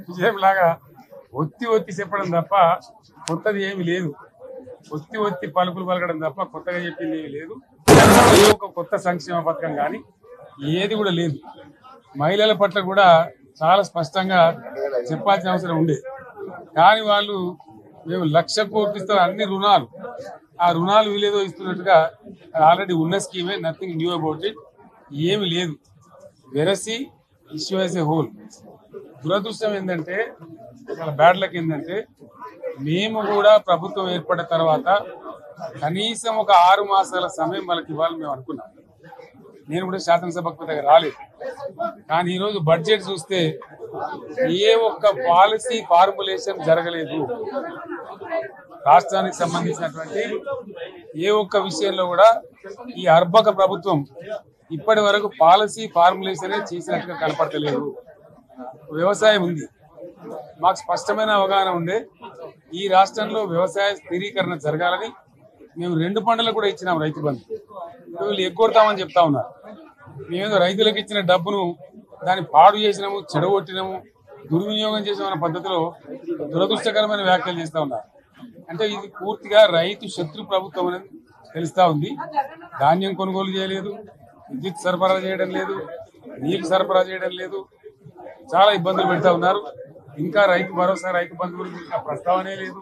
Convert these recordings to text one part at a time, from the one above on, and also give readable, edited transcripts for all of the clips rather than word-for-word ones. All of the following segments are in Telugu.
విజయంలాగా ఒత్తి చెప్పడం తప్ప కొత్తది ఏమి లేదు. ఒత్తి పలుకులు పలకడం తప్ప కొత్తగా చెప్పింది ఏమి లేదు. ఒక కొత్త సంక్షేమ పథకం కానీ ఏది కూడా లేదు. మహిళల పట్ల కూడా చాలా స్పష్టంగా చెప్పాల్సిన అవసరం ఉండే. కానీ వాళ్ళు మేము 1,00,000 కోట్లు ఇస్తాం అన్ని రుణాలు, ఆ రుణాలు వీలేదో ఇస్తున్నట్టుగా ఆల్రెడీ ఉన్న స్కీమే, నథింగ్ న్యూ అబౌట్ ఇట్, ఏమి లేదు. వెరసి ఇష్యూ యాజ్ ఏ హోల్. దురదృష్టం ఏంటంటే, చాలా బ్యాడ్ లక్ ఏంటంటే, మేము కూడా ప్రభుత్వం ఏర్పడిన తర్వాత కనీసం ఒక 6 మాసాల సమయం వాళ్ళకి ఇవ్వాలని మేము అనుకున్నాం. నేను కూడా శాసనసభకు దగ్గర రాలేదు. కానీ ఈరోజు బడ్జెట్ చూస్తే ఏ ఒక్క పాలసీ ఫార్ములేషన్ జరగలేదు. రాష్ట్రానికి సంబంధించినటువంటి ఏ ఒక్క విషయంలో కూడా ఈ అర్భక ప్రభుత్వం ఇప్పటి వరకు పాలసీ ఫార్ములేషనే చేసినట్టుగా కనపడతలేదు. వ్యవసాయం ఉంది, మాకు స్పష్టమైన అవగాహన ఉండే ఈ రాష్ట్రంలో వ్యవసాయ స్థిరీకరణ జరగాలని మేము 2 పంటలకు కూడా ఇచ్చినాం రైతు బంధు. వీళ్ళు ఎగ్గొడతామని చెప్తా ఉన్నారు. మేమేదో రైతులకు ఇచ్చిన డబ్బును దాన్ని పాడు చేసినాము, చెడగొట్టినాము, దుర్వినియోగం చేసామన్న పద్ధతిలో దురదృష్టకరమైన వ్యాఖ్యలు చేస్తూ ఉన్నారు. అంటే ఇది పూర్తిగా రైతు శత్రు ప్రభుత్వం అనేది తెలుస్తా ఉంది. ధాన్యం కొనుగోలు చేయలేదు, విద్యుత్ సరఫరా చేయడం లేదు, నీళ్లు సరఫరా చేయడం లేదు, చాలా ఇబ్బందులు పెడతా ఉన్నారు. ఇంకా రైతు భరోసా, రైతు బంధు గురించి ఇంకా ప్రస్తావనే లేదు.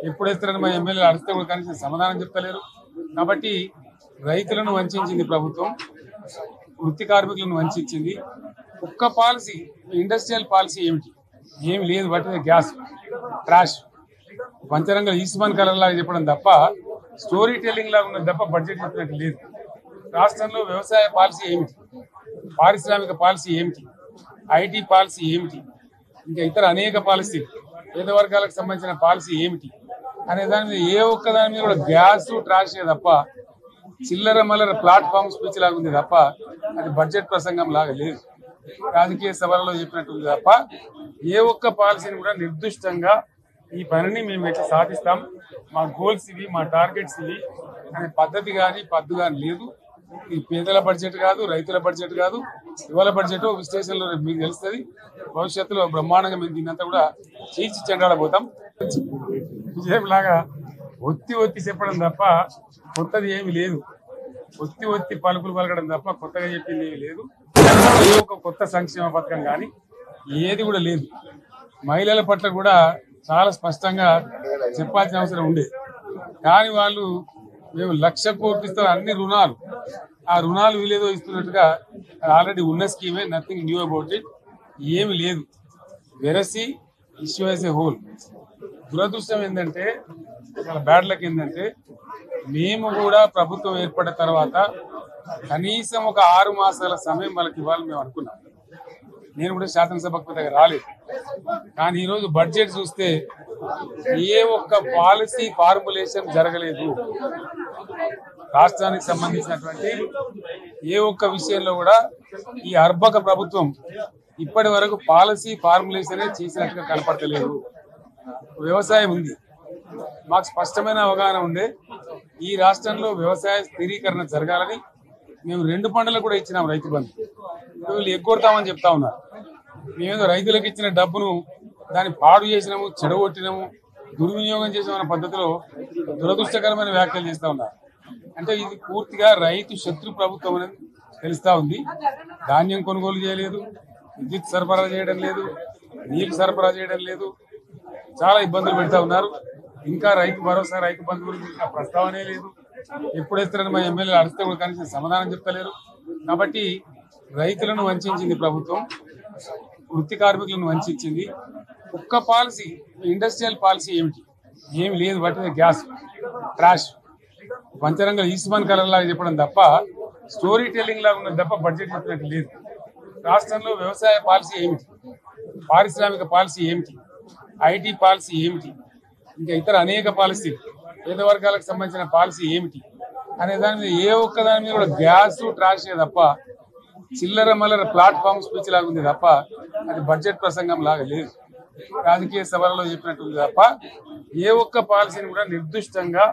ఎప్పుడేస్తారని మా ఎమ్మెల్యేలు అడిగితే కూడా కనీసం సమాధానం చెప్తలేరు. కాబట్టి రైతులను వంచింది ప్రభుత్వం, వృత్తి కార్మికులను వంచింది. ఒక్క పాలసీ, ఇండస్ట్రియల్ పాలసీ ఏమిటి? ఏమి లేదు. బట్టి గ్యాస్ ట్రాష్ పంచరంగ ఈస్మాన్ కలర్ లాగా చెప్పడం తప్ప, స్టోరీ టెల్లింగ్ లాగా ఉన్నది తప్ప బడ్జెట్ చెప్పినట్టు లేదు. రాష్ట్రంలో వ్యవసాయ పాలసీ ఏమిటి? పారిశ్రామిక పాలసీ ఏమిటి? ఐటీ పాలసీ ఏమిటి? ఇంకా ఇతర అనేక పాలసీ, పేద వర్గాలకు సంబంధించిన పాలసీ ఏమిటి అనే దాని మీద ఏ ఒక్క దాని మీద కూడా గ్యాస్ ట్రాష్ తప్ప, చిల్లర మల్లర ప్లాట్ఫామ్ స్పీచ్ లాగా ఉంది తప్ప అది బడ్జెట్ ప్రసంగం లాగా లేదు. రాజకీయ సభలలో చెప్పినట్టుంది తప్ప ఏ ఒక్క పాలసీని కూడా నిర్దిష్టంగా ఈ పనిని మేము ఎట్లా సాధిస్తాం, మా గోల్స్ ఇవి, మా టార్గెట్స్ ఇవి అనే పద్ధతి కానీ పద్దు కానీ లేదు. ఈ పేదల బడ్జెట్ కాదు, రైతుల బడ్జెట్ కాదు, యువల బడ్జెట్ విశ్లేషణలో మీకు తెలుస్తుంది. భవిష్యత్తులో బ్రహ్మాండంగా మేము దీన్నంతా కూడా చీల్చి చెండాడబోతాం. విజయంలాగా ఒత్తి చెప్పడం తప్ప కొత్తది ఏమి లేదు. ఒత్తి పలుకులు పలకడం తప్ప కొత్తగా చెప్పింది ఏమి లేదు. ఒక కొత్త సంక్షేమ పథకం కానీ ఏది కూడా లేదు. మహిళల పట్ల కూడా చాలా స్పష్టంగా చెప్పాల్సిన అవసరం ఉండే. కానీ వాళ్ళు మేము 1,00,000 కోట్లు ఇస్తాం అన్ని రుణాలు, ఆ రుణాలు వీలేదో ఇస్తున్నట్టుగా ఆల్రెడీ ఉన్న స్కీమే, నథింగ్ న్యూ అబౌట్ ఇట్, ఏమి లేదు. వెరసి ఇష్యూ యాజ్ ఏ హోల్. దురదృష్టం ఏంటంటే, చాలా బ్యాడ్ లక్ ఏంటంటే, మేము కూడా ప్రభుత్వం ఏర్పడిన తర్వాత కనీసం ఒక 6 మాసాల సమయం వాళ్ళకి ఇవ్వాలని మేము అనుకున్నాం. నేను కూడా శాసనసభకు దగ్గర రాలేదు. కానీ ఈరోజు బడ్జెట్ చూస్తే ఏ ఒక్క పాలసీ ఫార్ములేషన్ జరగలేదు. రాష్ట్రానికి సంబంధించినటువంటి ఏ ఒక్క విషయంలో కూడా ఈ అర్భక ప్రభుత్వం ఇప్పటి వరకు పాలసీ ఫార్ములేషనే చేసినట్టుగా కనపడతలేదు. వ్యవసాయం ఉంది, మాకు స్పష్టమైన అవగాహన ఉండే ఈ రాష్ట్రంలో వ్యవసాయ స్థిరీకరణ జరగాలని మేము 2 పంటలకు కూడా ఇచ్చినాం రైతు బంధు. వీళ్ళు ఎగ్గొడతామని చెప్తా ఉన్నారు. మేమేదో రైతులకు ఇచ్చిన డబ్బును దాన్ని పాడు చేసినాము, చెడగొట్టినాము, దుర్వినియోగం చేసామన్న పద్ధతిలో దురదృష్టకరమైన వ్యాఖ్యలు చేస్తూ ఉన్నారు. అంటే ఇది పూర్తిగా రైతు శత్రు ప్రభుత్వం అనేది తెలుస్తా ఉంది. ధాన్యం కొనుగోలు చేయలేదు, విద్యుత్ సరఫరా చేయడం లేదు, నీళ్లు సరఫరా చేయడం లేదు, చాలా ఇబ్బందులు పెడతా ఉన్నారు. ఇంకా రైతు భరోసా, రైతు బంధు గురించి ఇంకా ప్రస్తావనే లేదు. ఎప్పుడేస్తారని మా ఎమ్మెల్యేలు అడిగితే కూడా కనీసం సమాధానం చెప్తలేరు. కాబట్టి రైతులను వంచింది ప్రభుత్వం, వృత్తి కార్మికులను వంచింది. ఒక్క పాలసీ, ఇండస్ట్రియల్ పాలసీ ఏమిటి? ఏమి లేదు. బట్టి గ్యాస్ ట్రాష్ పంచరంగ ఈస్మాన్ కలర్ లాగా చెప్పడం తప్ప, స్టోరీ టెల్లింగ్ లాగా ఉన్నది తప్ప బడ్జెట్ చెప్పినట్టు లేదు. రాష్ట్రంలో వ్యవసాయ పాలసీ ఏమిటి? పారిశ్రామిక పాలసీ ఏమిటి? ఐటీ పాలసీ ఏమిటి? ఇంకా ఇతర అనేక పాలసీ, పేద వర్గాలకు సంబంధించిన పాలసీ ఏమిటి అనే దాని మీద ఏ ఒక్క దాని మీద కూడా గ్యాస్ ట్రాష్ తప్ప, చిల్లర మల్లర ప్లాట్ఫామ్ స్పీచ్ లాగా ఉంది తప్ప అది బడ్జెట్ ప్రసంగం లాగా లేదు. రాజకీయ సభలలో చెప్పినట్టుంది తప్ప ఏ ఒక్క పాలసీని కూడా నిర్దిష్టంగా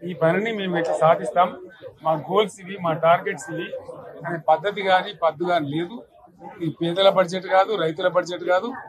ఈ పనిని మేము ఎట్లా సాధిస్తాం, మా గోల్స్ ఇవి, మా టార్గెట్స్ ఇవి అనే పద్ధతి కానీ పద్దు కానీ లేదు. ఈ పేదల బడ్జెట్ కాదు, రైతుల బడ్జెట్ కాదు,